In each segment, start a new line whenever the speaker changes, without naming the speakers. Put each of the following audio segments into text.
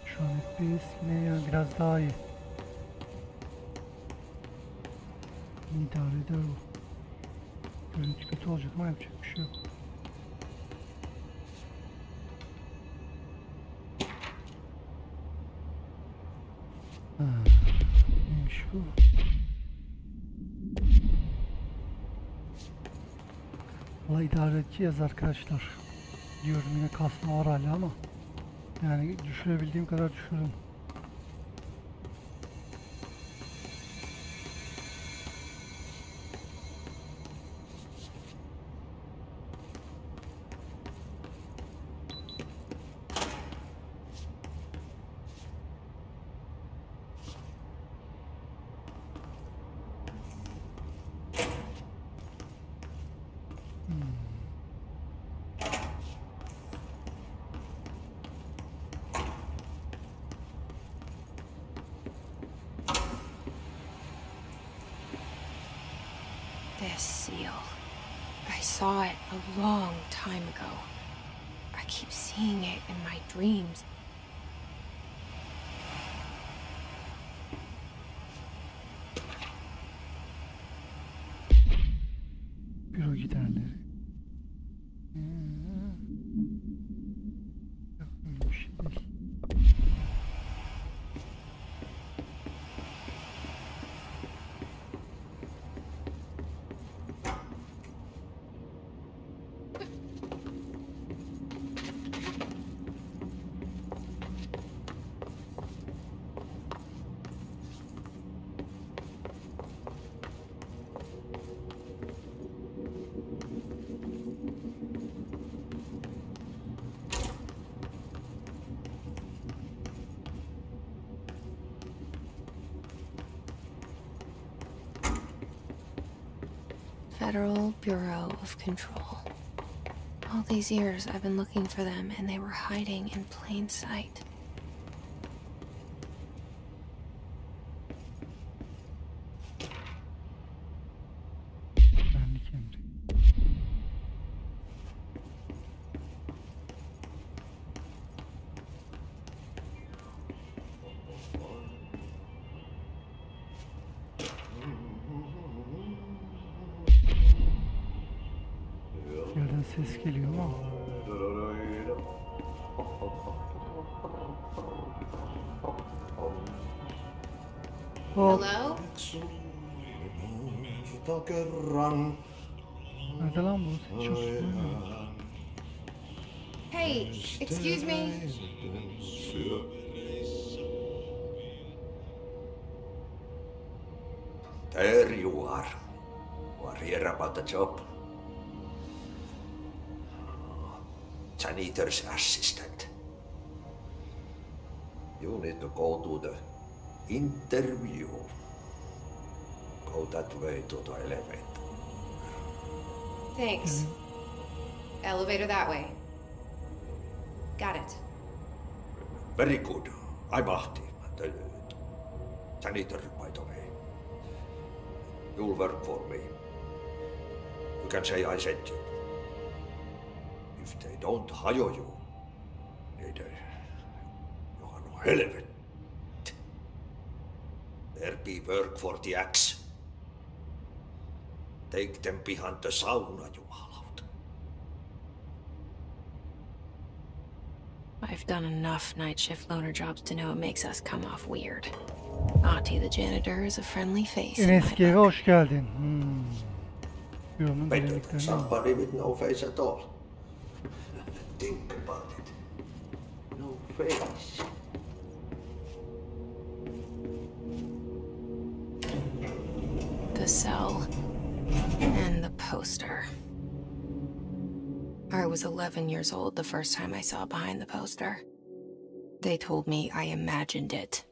Şu an FPS yine yani biraz daha iyi. İdare eder bu. Görüntü kötü olacak ama yapacak bir şey yok. Neymiş bu? Valla idare edeceğiz arkadaşlar. Diyorum yine kasma var hala ama yani düşürebildiğim kadar düşürdüm.
This seal. I saw it a long time ago. I keep seeing it in my dreams.
Büro giderleri. Yok, öyle bir şey değil.
Federal Bureau of Control. All these years I've been looking for them and they were hiding in plain sight.
Güvenlik emri. Yerden ses geliyor ama. Hop.
Hello?
Nerede lan bu? Ses çok duymuyor.
Hey, excuse me.
There you are. You are here about the job. Janitor's assistant. You need to go to the interview. Go that way to the elevator.
Thanks. Elevator that way. Got it.
Very good. I'm Ahti, the janitor, by the way. You'll work for me. You can say I sent you. If they don't hire you, niin you are no helvet. There be work for the axe. Take them behind the sauna, jumalauta.
I've done enough night shift loner jobs to know it makes us come off weird. Ahti the janitor is a friendly face.
En eski eve hoş geldin. Büronun
Better than
derinliklerine.
somebody with no face at all. Think about it. No face.
The cell. And the poster. I was 11 years old the first time I saw behind the poster. They told me I imagined it.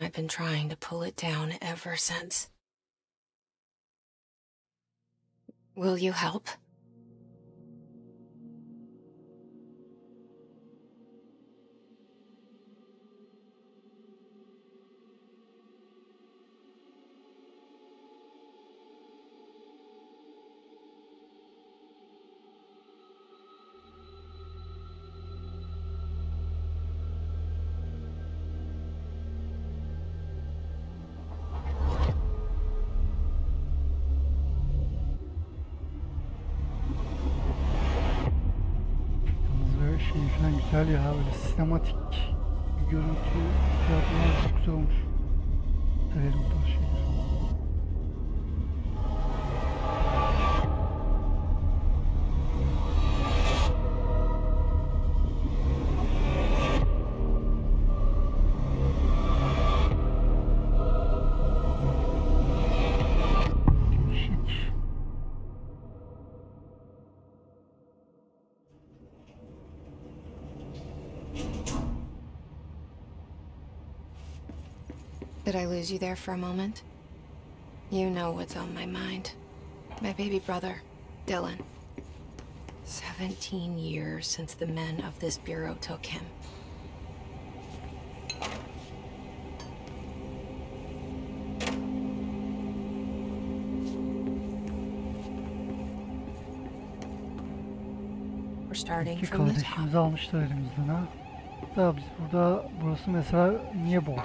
I've been trying to pull it down ever since. Will you help?
Şey falan güzel ya, böyle sinematik bir görüntü yapmalar çok güzel olmuş. Severim bu tarz şeyleri.
Did I lose you there for a moment? You know what's on my mind. My baby brother, Dylan. 17 years since the men of this bureau took him. We're starting
İki
from the top.
kardeşimizi almışlar elimizden ha. Daha biz burada, burası mesela niye boş?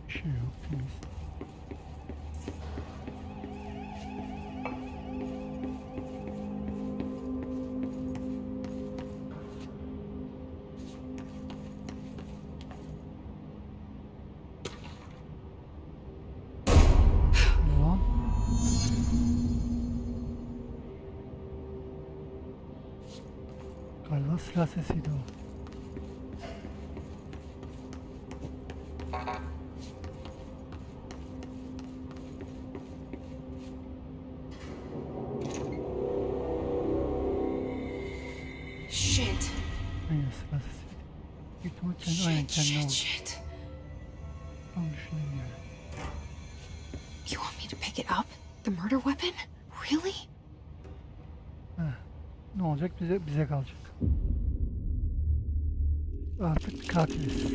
Bir şey yok, temiz. Ulan. Galiba silah sesiydi o.
Shit.
Aynen silah sesiydi. Büyük ihtimal kendi, aynen kendine vurdu.
Shit.
Tam düşündüm yani.
You want me to pick it up? The murder weapon? Really?
Heh. Ne olacak? Bize kalacak. Artık katiliz.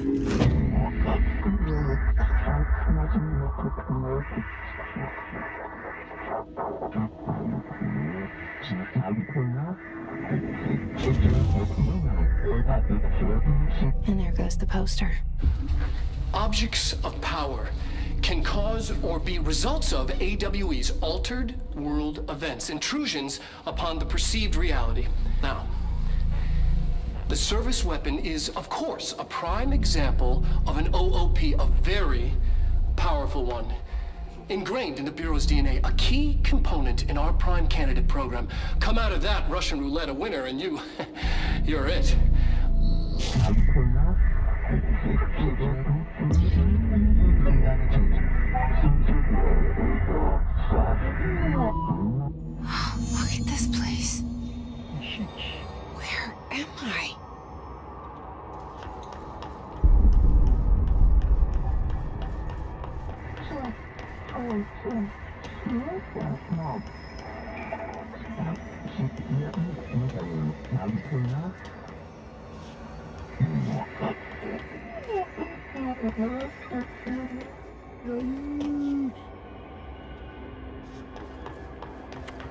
And there goes the poster.
Objects of power can cause or be results of AWE's altered world events, intrusions upon the perceived reality. Now, the service weapon is, of course, a prime example of an OOP, a very powerful one. Ingrained in the Bureau's DNA, a key component in our prime candidate program. Come out of that Russian roulette a winner and you're it.
Look at this place.
Eşik.
Where am I?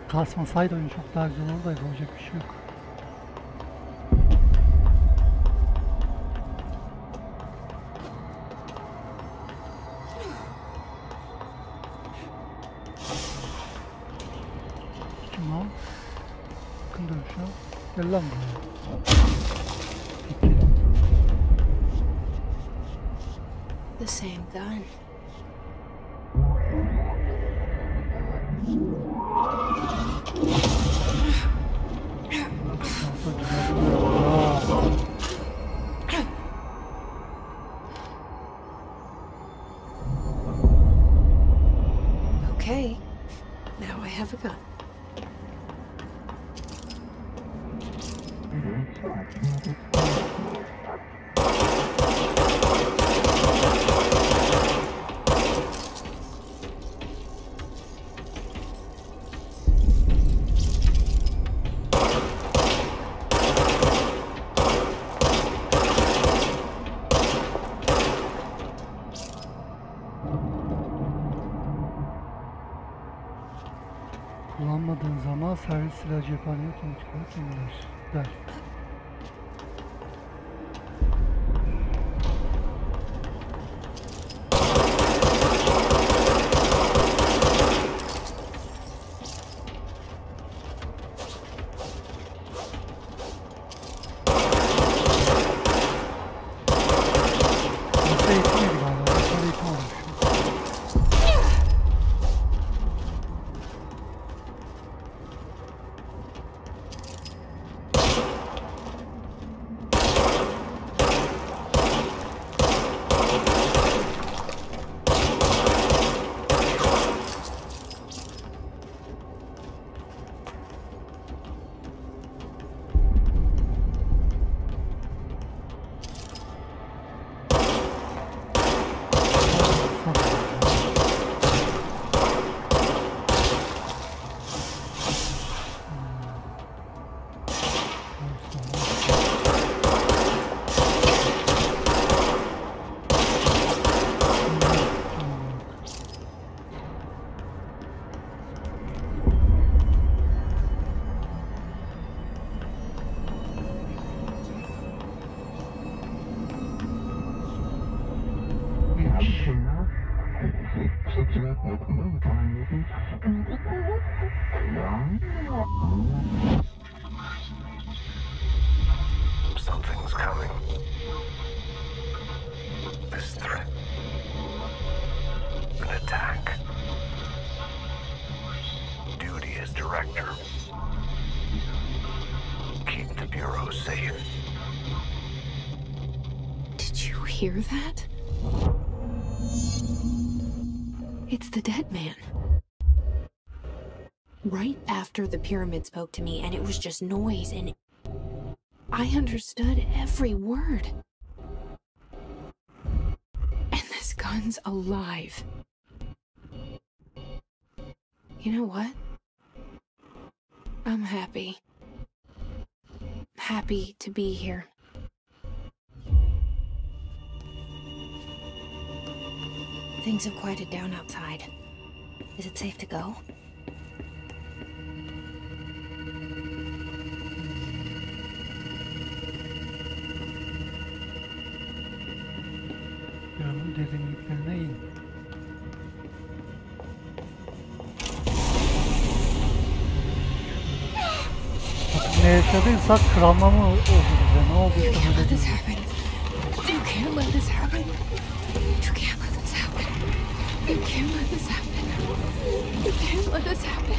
Kasmasaydı oyun çok daha güzel olurdu da yapacak bir şey yok. Kim o? Yakın dövüş ya. Gel lan buraya.
The same gun. Okay, now I have a gun.
Kullanmadığın zaman servis silah cephaneyi otomatik olarak yeniler. Güzel.
Something's coming. This threat. An attack. Duty as director. Keep the Bureau safe.
Did you hear that? It's the dead man. Right after the pyramid spoke to me, and it was just noise, and I understood every word. And this gun's alive. You know what? I'm happy. Happy to be here. Things have quieted down outside. Is it safe to go?
Buranın derinliklerine in. Ne yaşadıysak travma mı oldu bize? Ne oldu?
You can't let this happen. You can't let this happen. You can't let this happen. You can't let this happen. You can't let this happen.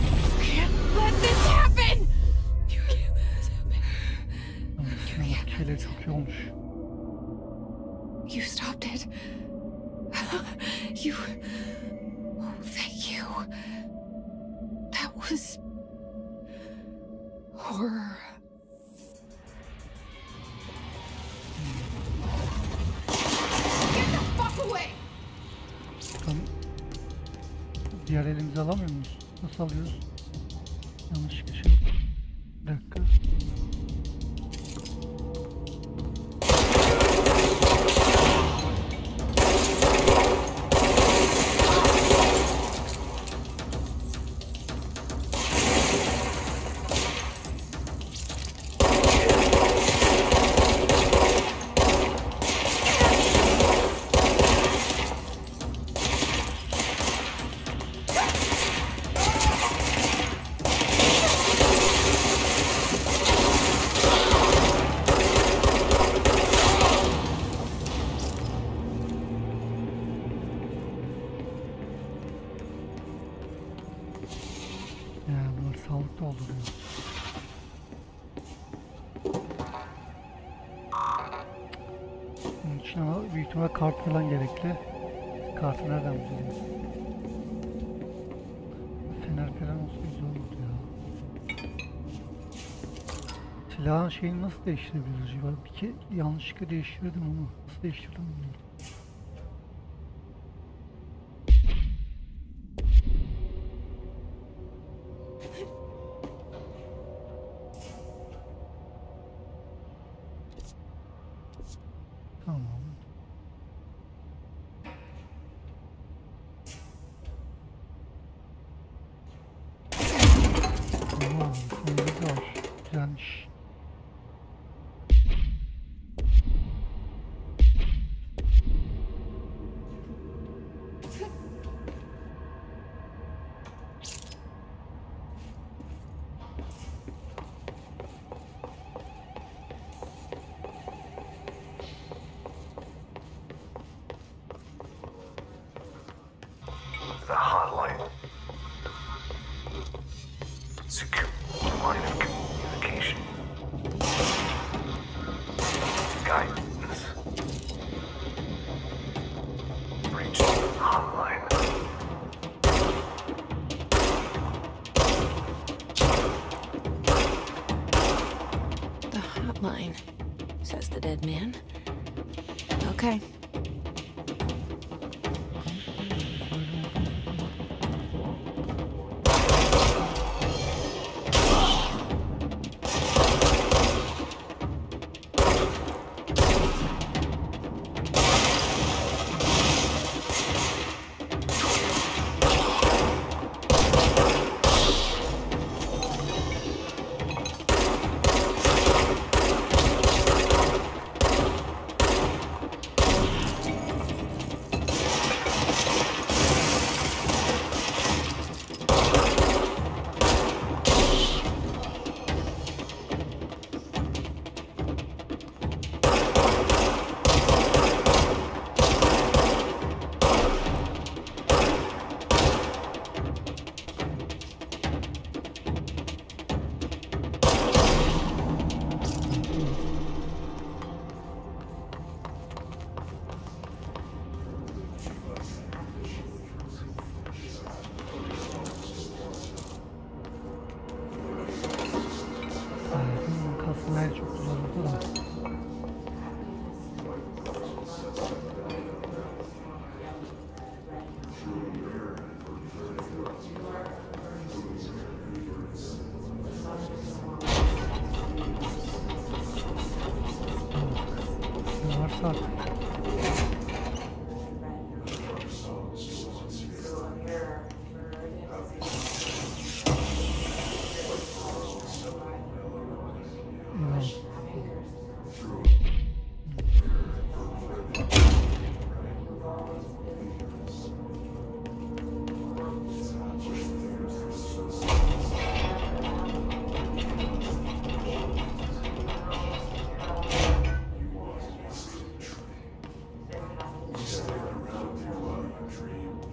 You can't let this happen. You can't let this happen.
Şeyler çok iyi olmuş.
You stopped it. You... Oh, thank you. That was... horror. Get the fuck away!
Diğer elimizi alamıyor muyuz? Nasıl alıyoruz? Yanlışlıkla şey yok. Bir dakika. Sağlıklı oldu diyor. Bunun için ama büyük ihtimal kart falan gerekli. Kartı nereden bulacağız? Fener falan olsa güzel olurdu ya. Silahın şeyini nasıl değiştirebiliriz acaba? Bir kere yanlışlıkla değiştirdim ama nasıl değiştirdim bilmiyorum. Tamam. Tamam, neyimiz var? Güzelmiş.
The hotline. Secure line of communication. Guidance. Reach hotline.
The hotline, says the dead man. Okay.
Kasmaya çok güzel oldu da. Ne varsa artık.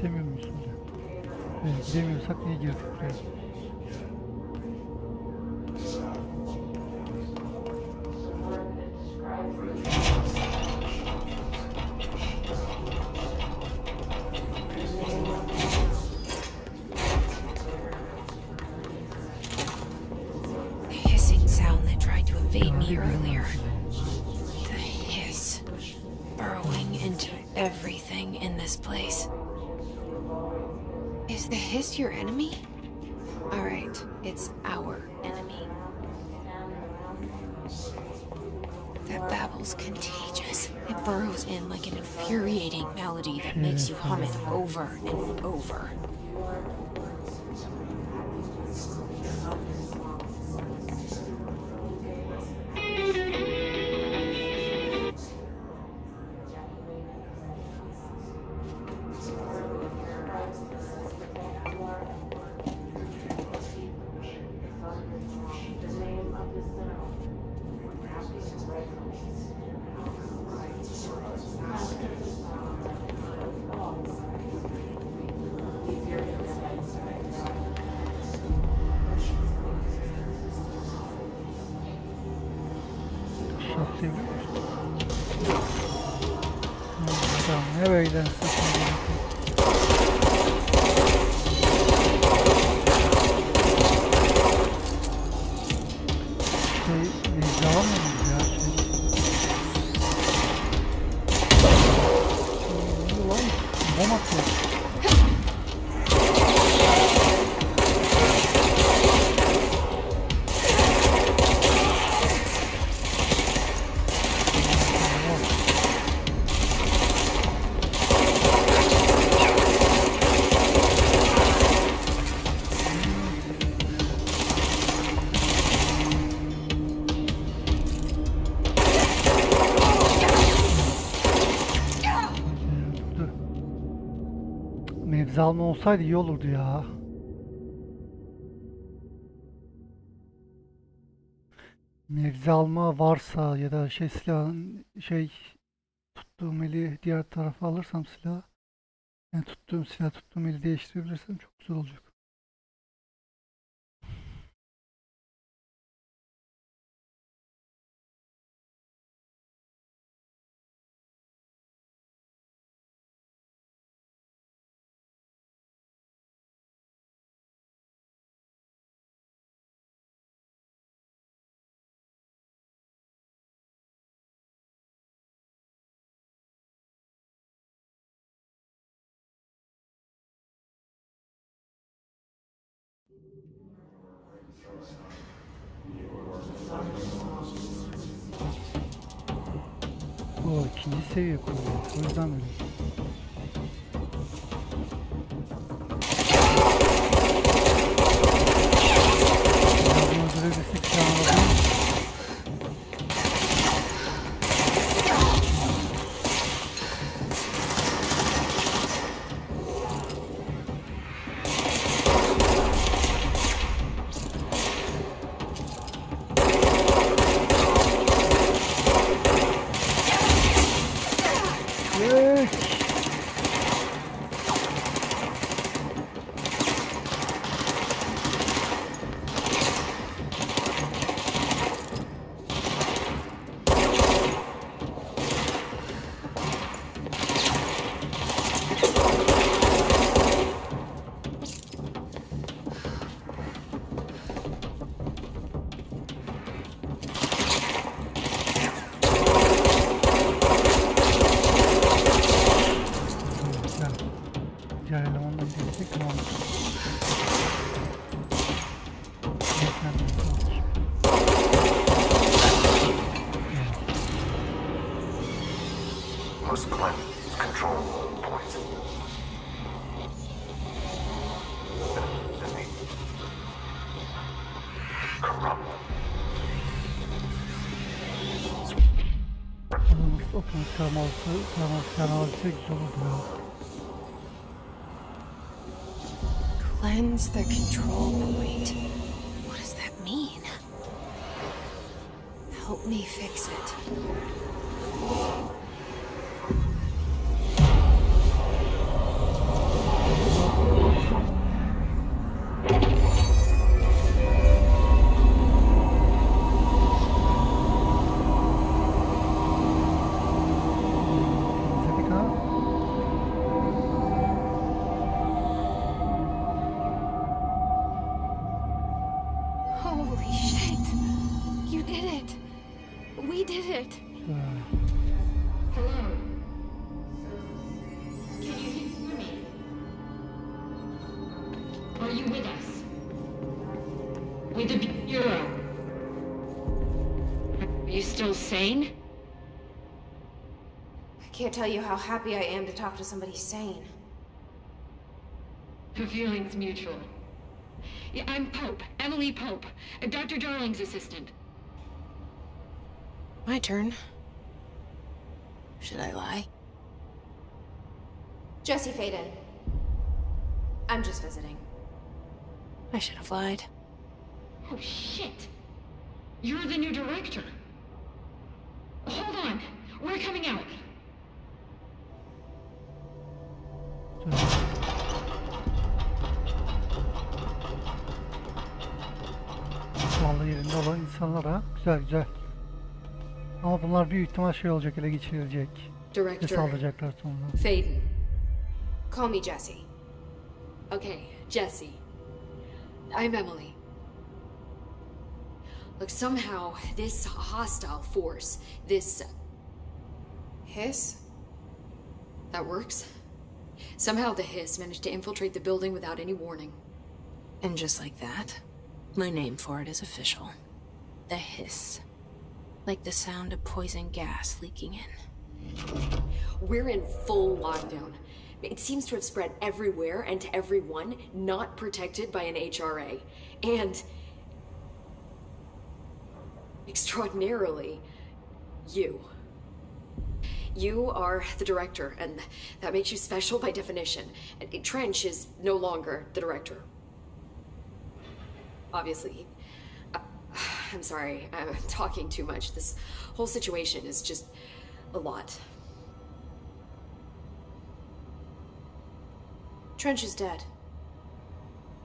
Demiyor musun ya? Evet, demiyorsak niye girdik buraya?
The hissing sound that tried to invade me earlier. The hiss. Burrowing into everything in this place. Is the hiss your enemy? Alright, it's our enemy. That babble's contagious. It burrows in like an infuriating melody that makes you hum it over and over.
Çok seviyorum. Ne böyle sıkıntı? Devam mıyız ya? Ulan, bom atıyor. Nebze alma olsaydı iyi olurdu ya. Nebze alma varsa ya da silahın tuttuğum eli diğer tarafa alırsam silahı, yani tuttuğum eli değiştirebilirsem çok güzel olacak. Bu ikinci seviye kuruyor. O yüzden böyle. Yardım öldürebilirsek silahını.
Must cleanse control points. Corrupt.
Cleanse the control point. What does that mean? Help me fix it. Holy shit! You did it! We did it!
Hello? Can you hear me? Are you with us? With the Bureau? Are you still sane?
I can't tell you how happy I am to talk to somebody sane.
The feeling's mutual. Yeah, I'm Pope, Emily Pope, Dr. Darling's assistant.
My turn. Should I lie? Jesse Faden. I'm just visiting. I should have lied.
Oh, shit. You're the new director. Hold on. We're coming out.
Vallahi yerinde olan insanlara güzel güzel. Ama bunlar büyük ihtimal olacak, ele geçirilecek.
Director
Sağlayacaklar sonra.
Faden. Call me Jesse.
Okay, Jesse. I'm Emily. Look, somehow this hostile force, this
Hiss?
that works. Somehow the hiss managed to infiltrate the building without any warning.
And just like that, my name for it is official. The hiss. Like the sound of poison gas leaking in.
We're in full lockdown. It seems to have spread everywhere and to everyone not protected by an HRA. And extraordinarily, You are the director, and that makes you special by definition. Trench is no longer the director. Obviously. I'm sorry, I'm talking too much. This whole situation is just a lot.
Trench is dead.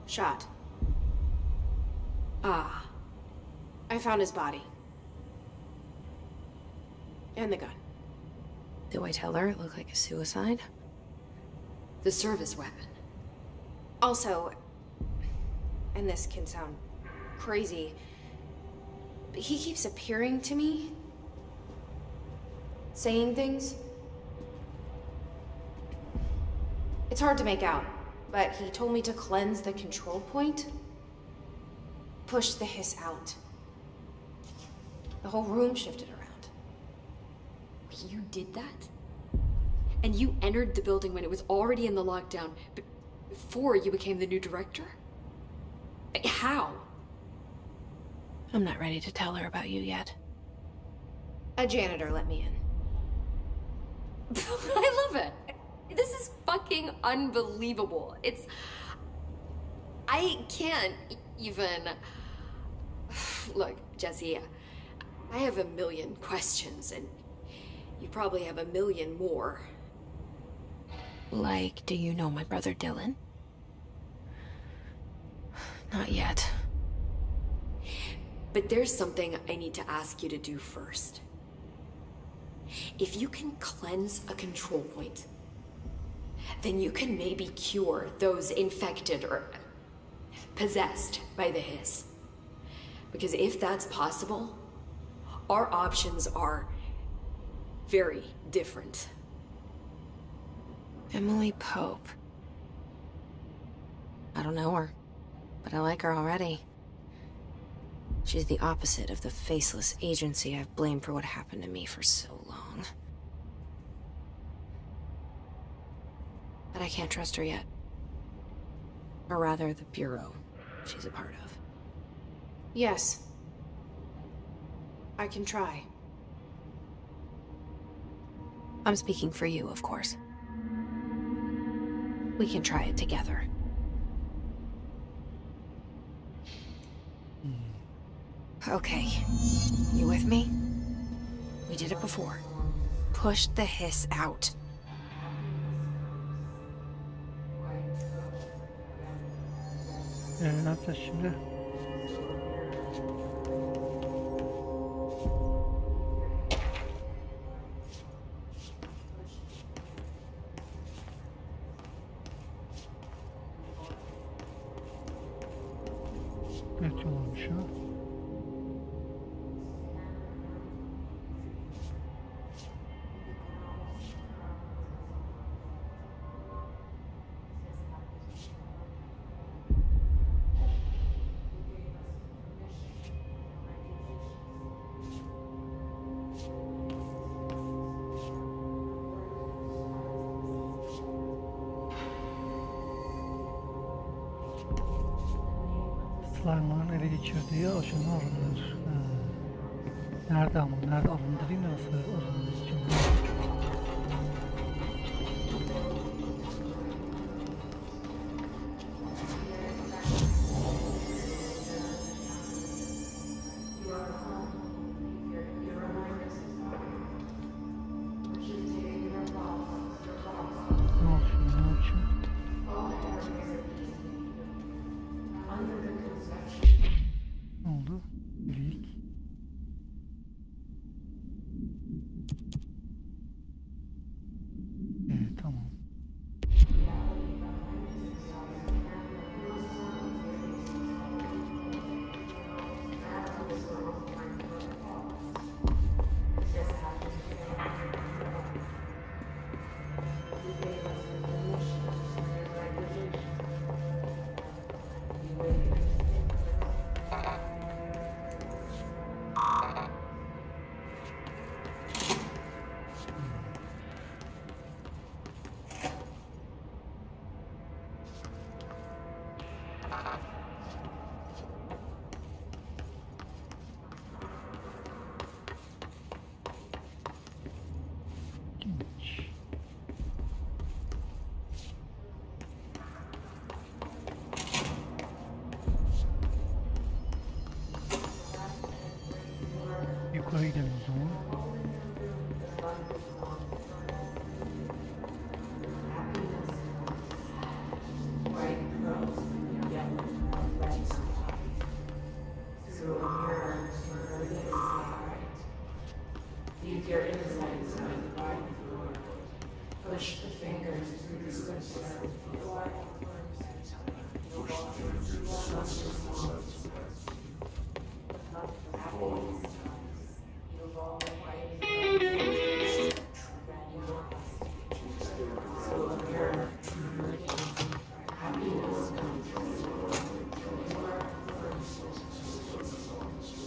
Shot.
Ah.
I found his body. And the gun.
Do I tell her it looked like a suicide?
The service weapon.
Also, and this can sound crazy, but he keeps appearing to me. Saying things. It's hard to make out, but he told me to cleanse the control point. Push the hiss out. The whole room shifted around.
You did that? And you entered the building when it was already in the lockdown, before you became the new director? How?
I'm not ready to tell her about you yet.
A janitor let me in.
I love it. This is fucking unbelievable. I can't even... Look, Jesse, I have a million questions, and you probably have a million more.
Like, do you know my brother Dylan? Not yet.
But there's something I need to ask you to do first. If you can cleanse a control point, then you can maybe cure those infected or possessed by the hiss. Because if that's possible, our options are very different.
Emily Pope. I don't know her, but I like her already. She's the opposite of the faceless agency I've blamed for what happened to me for so long. But I can't trust her yet. Or rather, the bureau she's a part of.
Yes. I can try.
I'm speaking for you, of course. We can try it together. Okay. You with me? We did it before. Push the hiss out.
Ne yapacağız şimdi? Evet, yol olmuş ya. Slime'ların ele geçirdiği aşını arındır. Nerede ama? Nerede arındırayım, nasıl arındıracağım? Ne oldu şimdi? Ne yapacağım? Ne oldu? Delik.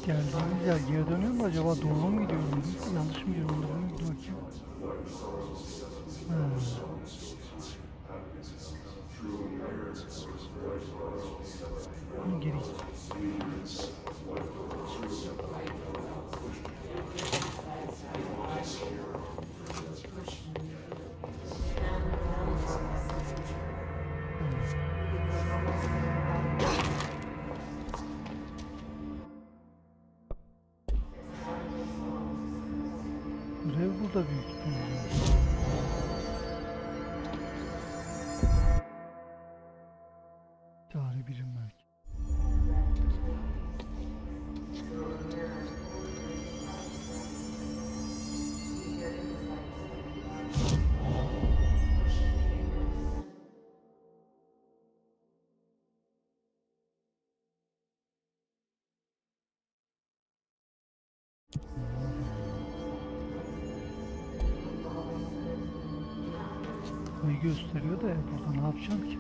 Geldiğimiz yer geri dönüyor mu acaba? Doğru mu gidiyorum? Yanlış mı gidiyorum? Doğru mu gidiyorum ki? Geri. Görev burada büyük ihtimalle. Çare birim belki. Burayı gösteriyor da burada ne yapacağım ki?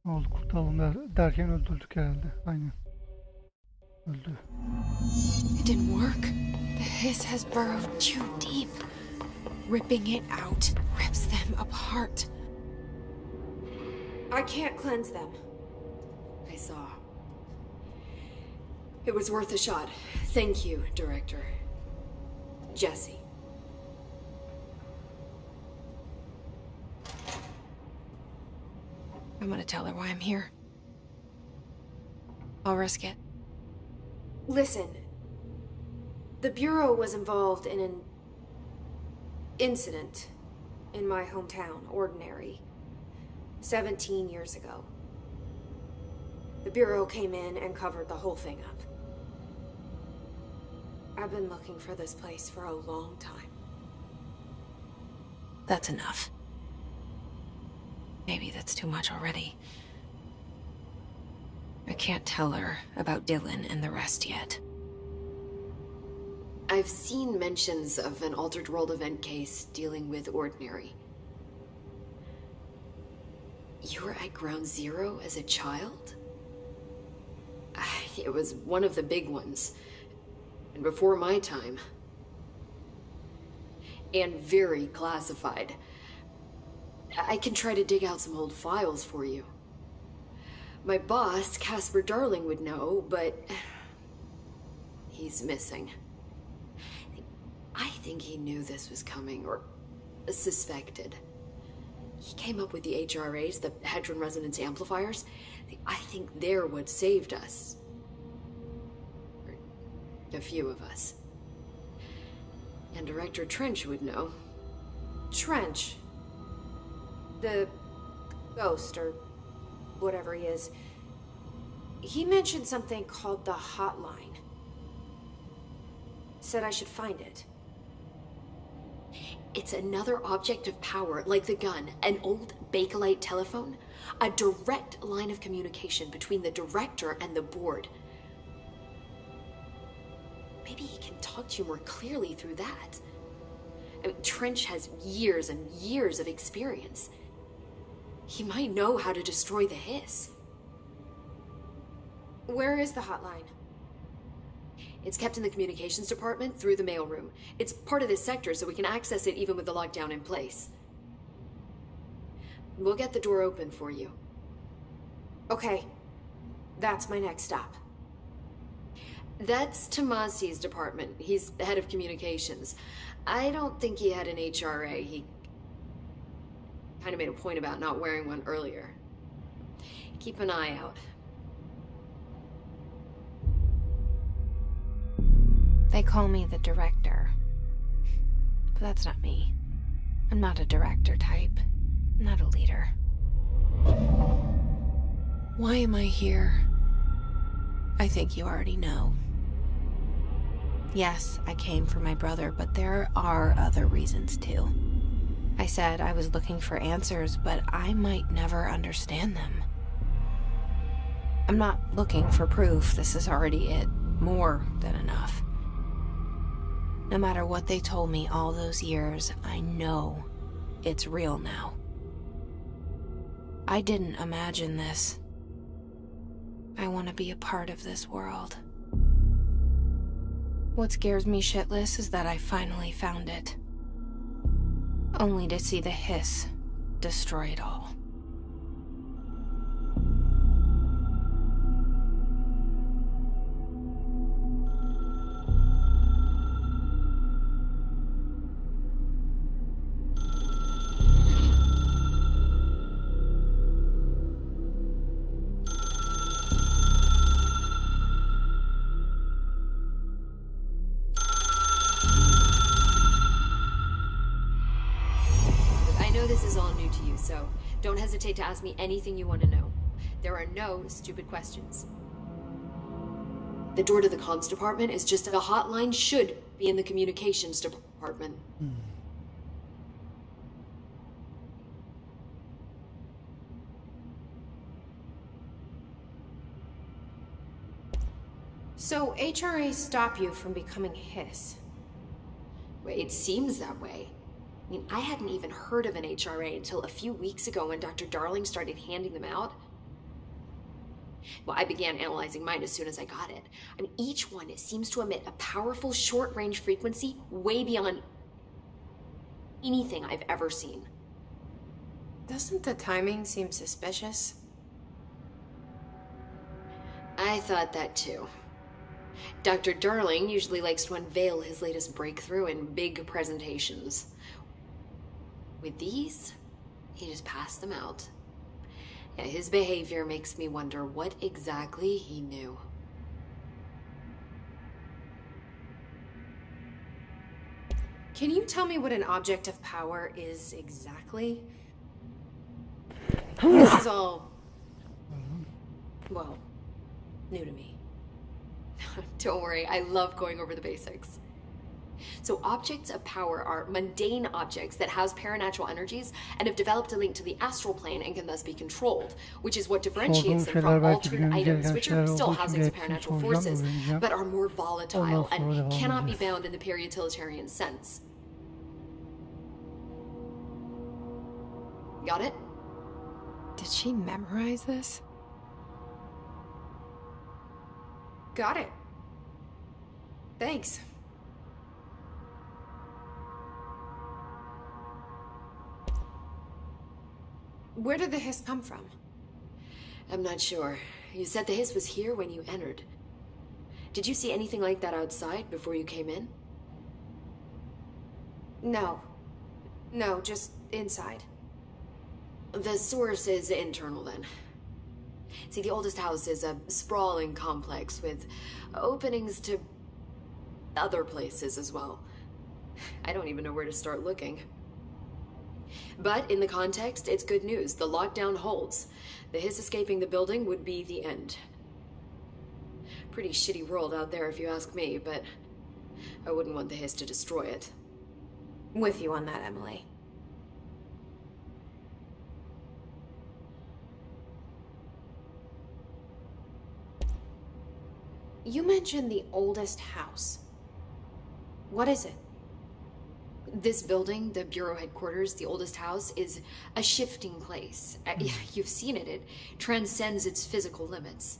Oldu, kurtulalım derken öldürdük herhalde. Aynen. Öldü.
It didn't work. The hiss has burrowed too deep. Ripping it out rips them apart.
I can't cleanse them.
I saw. It was worth a shot. Thank you, Director. Jesse.
I'm gonna tell her why I'm here. I'll risk it.
Listen. The Bureau was involved in an incident in my hometown, Ordinary, 17 years ago. The Bureau came in and covered the whole thing up. I've been looking for this place for a long time. That's enough. Maybe that's too much already. I can't tell her about Dylan and the rest yet.
I've seen mentions of an Altered World event case dealing with Ordinary. You were at Ground Zero as a child? It was one of the big ones. And before my time. And very classified. I can try to dig out some old files for you. My boss, Casper Darling, would know, but he's missing. I think he knew this was coming, or suspected. He came up with the HRAs, the Hadron Resonance Amplifiers. I think they're what saved us. Or a few of us. And Director Trench would know.
Trench? The ghost, or whatever he is. He mentioned something called the Hotline. Said I should find it.
It's another object of power, like the gun, an old Bakelite telephone, a direct line of communication between the director and the board. Maybe he can talk to you more clearly through that. I mean, Trench has years and years of experience. He might know how to destroy the hiss.
Where is the hotline?
It's kept in the communications department through the mailroom. It's part of this sector, so we can access it even with the lockdown in place. We'll get the door open for you.
Okay. That's my next stop.
That's Tomasi's department. He's the head of communications. I don't think he had an HRA. He kind of made a point about not wearing one earlier. Keep an eye out.
They call me the director. But that's not me. I'm not a director type. I'm not a leader. Why am I here? I think you already know. Yes, I came for my brother, but there are other reasons too. I said I was looking for answers, but I might never understand them. I'm not looking for proof. This is already it. More than enough. No matter what they told me all those years, I know it's real now. I didn't imagine this. I want to be a part of this world. What scares me shitless is that I finally found it. Only to see the hiss destroy it all.
So don't hesitate to ask me anything you want to know. There are no stupid questions. The door to the comms department is just a hotline, should be in the communications department.
So HRA stop you from becoming hiss?
It seems that way. I mean, I hadn't even heard of an HRA until a few weeks ago when Dr. Darling started handing them out. Well, I began analyzing mine as soon as I got it. I mean, each one seems to emit a powerful short-range frequency way beyond anything I've ever seen.
Doesn't the timing seem suspicious?
I thought that too. Dr. Darling usually likes to unveil his latest breakthrough in big presentations. With these, he just passed them out. Yeah, his behavior makes me wonder what exactly he knew.
Can you tell me what an object of power is exactly? This is all, well, new to me.
Don't worry, I love going over the basics. So objects of power are mundane objects that house paranatural energies and have developed a link to the astral plane and can thus be controlled, which is what differentiates them from altered items, which are still housings of paranatural forces, but are more volatile and cannot be bound in the pure utilitarian sense. Got it?
Did she memorize this?
Got it. Thanks.
Where did the hiss come from?
I'm not sure. You said the hiss was here when you entered. Did you see anything like that outside before you came in?
No. No, just inside.
The source is internal, then. See, the oldest house is a sprawling complex with openings to other places as well. I don't even know where to start looking. But in the context, it's good news. The lockdown holds. The hiss escaping the building would be the end. Pretty shitty world out there if you ask me, but I wouldn't want the hiss to destroy it.
With you on that, Emily. You mentioned the oldest house. What is it?
This building, the Bureau headquarters, the oldest house, is a shifting place. You've seen it. It transcends its physical limits.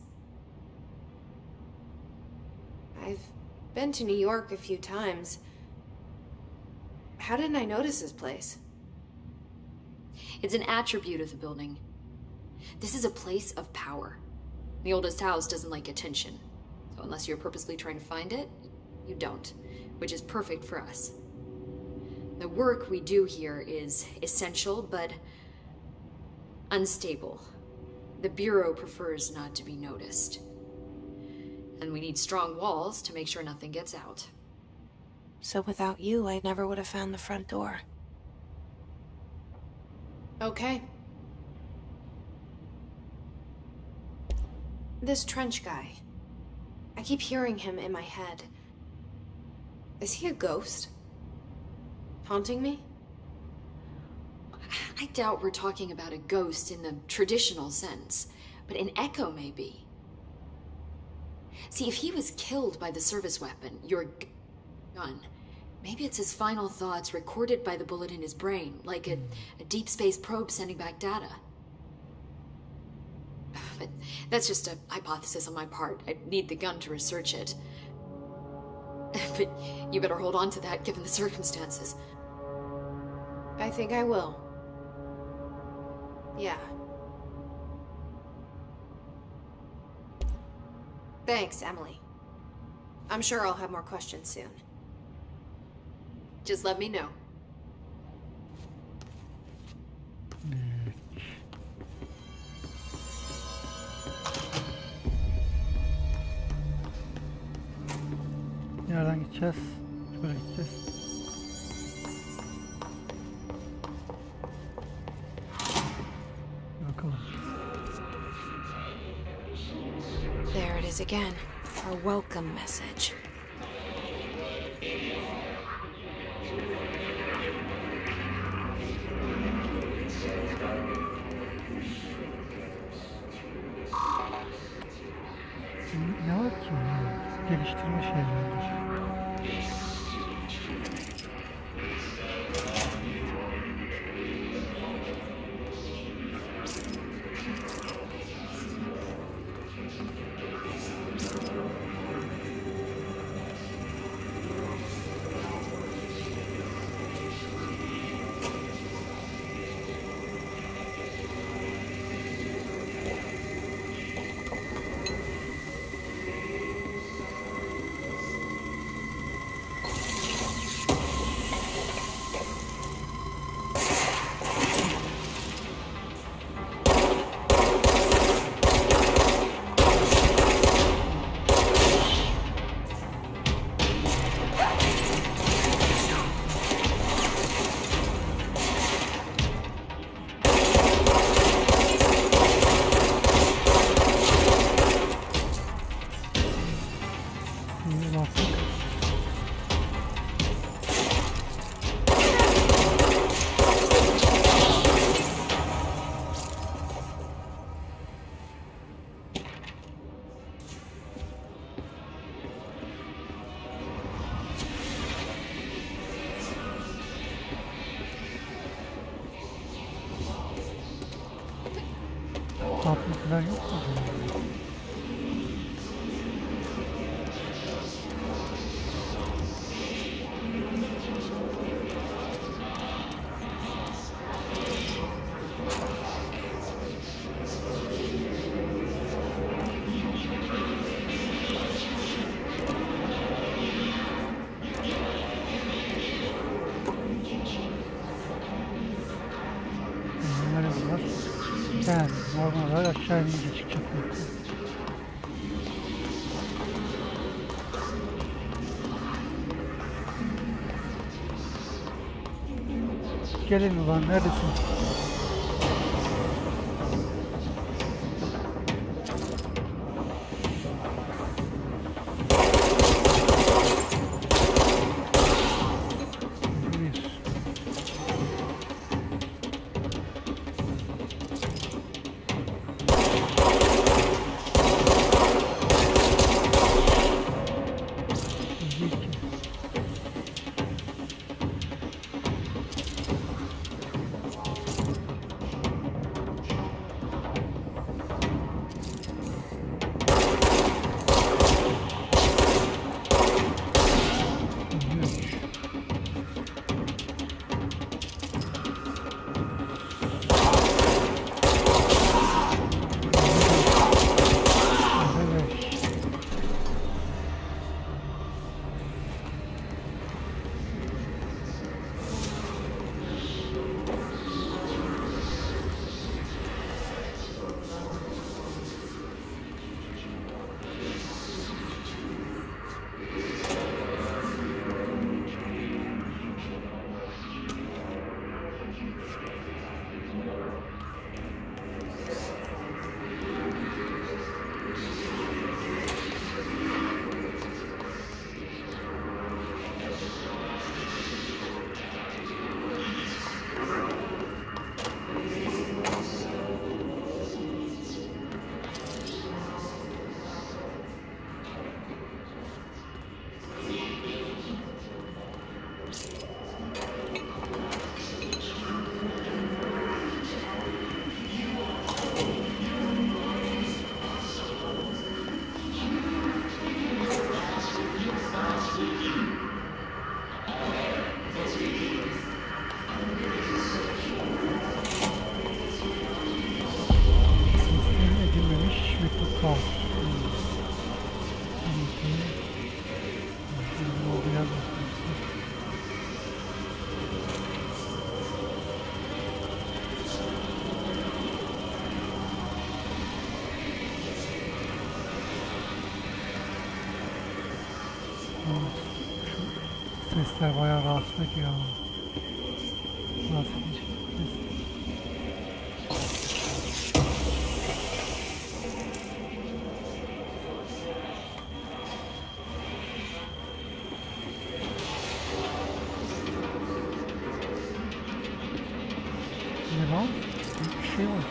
I've been to New York a few times. How didn't I notice this place?
It's an attribute of the building. This is a place of power. The oldest house doesn't like attention. So unless you're purposely trying to find it, you don't, which is perfect for us. The work we do here is essential, but unstable. The Bureau prefers not to be noticed. And we need strong walls to make sure nothing gets out.
So without you, I never would have found the front door. Okay. This trench guy. I keep hearing him in my head. Is he a ghost? Haunting me?
I doubt we're talking about a ghost in the traditional sense, but an echo maybe. See, if he was killed by the service weapon, your gun, maybe it's his final thoughts recorded by the bullet in his brain, like a deep space probe sending back data. But that's just a hypothesis on my part. I'd need the gun to research it. But you better hold on to that given the circumstances.
I think I will. Yeah. Thanks, Emily. I'm sure I'll have more questions soon.
Just let me know.
Nereden gideceğiz? Şöyle gideceğiz. Bakalım.
There it is again. Our welcome message.
Ne var ki? Geliştirme şeyleridir. falan yok mu? Yani normal olarak aşağı inince çıkacak. Gelin ulan, neredesin? Sesler bayağı rahatsız ediyor. Rahatsız edici ses. Ne lan? Bir şey var.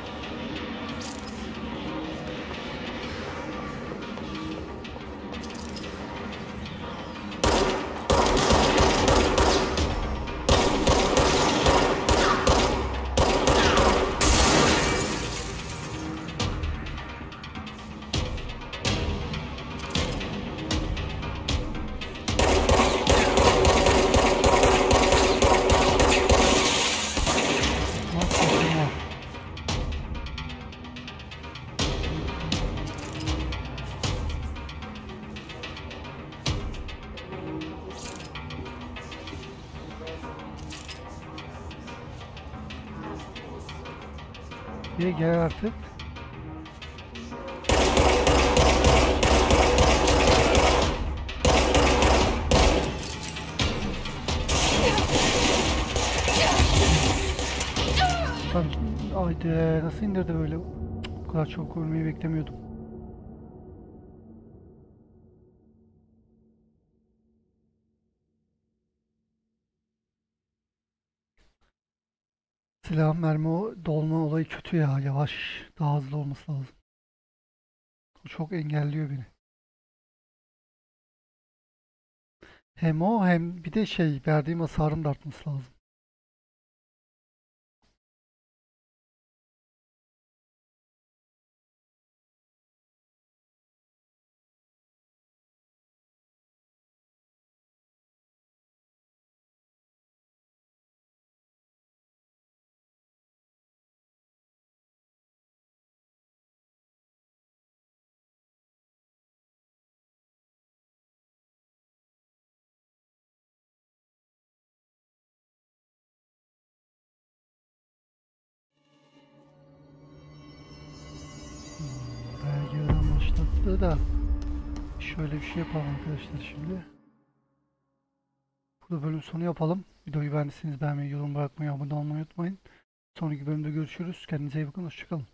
Gel artık. Haydi, nasıl indirdi böyle? Bu kadar çok ölmeyi beklemiyordum. Silah mermi dolma olayı kötü ya. Yavaş, daha hızlı olması lazım. Bu çok engelliyor beni. Hem o hem bir de verdiğim hasarın da artması lazım. mantıklı da. Şöyle bir şey yapalım arkadaşlar şimdi. Burada bölüm sonu yapalım. Videoyu beğendiyseniz beğenmeyi, yorum bırakmayı, abone olmayı unutmayın. Sonraki bölümde görüşürüz. Kendinize iyi bakın. Hoşçakalın.